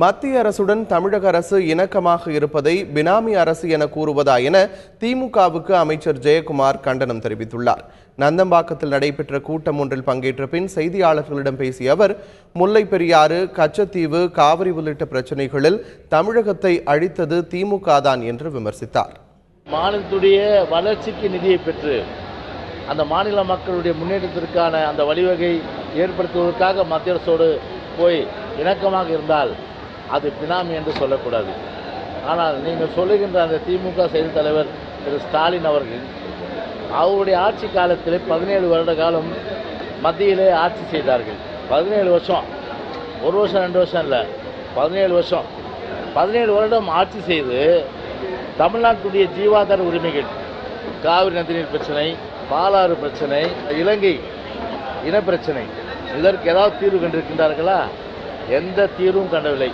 மத்திய அரசுடன் தமிழக அரசு இணக்கமாக இருப்பதை பினாமி அரசு என கூறுவதா என திமுகவுக்கு அமைச்சர் ஜெயக்குமார் கண்டனம் தெரிவித்துள்ளார். நந்தம்பாக்கத்தில் நடைபெற்ற கூட்டம் ஒன்றில் பங்கேற்ற பின் செய்தியாளர்களிடம் பேசிய அவர், முல்லை பெரியாறு, கச்சத்தீவு, காவிரி உள்ளிட்ட பிரச்சினைகளில் தமிழகத்தை அழித்தது திமுக தான் என்று விமர்சித்தார். மாநிலத்துடைய வளர்ச்சிக்கு நிதியை பெற்று அந்த மாநில மக்களுடைய முன்னேற்றத்திற்கான அந்த வழிவகை ஏற்படுத்துவதற்காக மத்திய அரசோடு போய் இணக்கமாக இருந்தால் அது பினாமி என்று சொல்லக்கூடாது. ஆனால் நீங்கள் சொல்லுகின்ற அந்த திமுக செயல் தலைவர் திரு ஸ்டாலின் அவர்கள் அவருடைய ஆட்சி காலத்தில் 17 வருட காலம் மத்தியிலே ஆட்சி செய்தார்கள். 17 வருஷம், ஒரு வருஷம் 2 வருஷம் இல்லை, 17 வருஷம், 17 வருடம் ஆட்சி செய்து தமிழ்நாட்டுடைய ஜீவாதார உரிமைகள், காவிரி நதிநீர் பிரச்சனை, பாலாறு பிரச்சனை, இலங்கை இனப்பிரச்சனை, இதற்கு ஏதாவது தீர்வு கண்டிருக்கின்றார்களா? எந்த தீர்வும் கண்டவில்லை.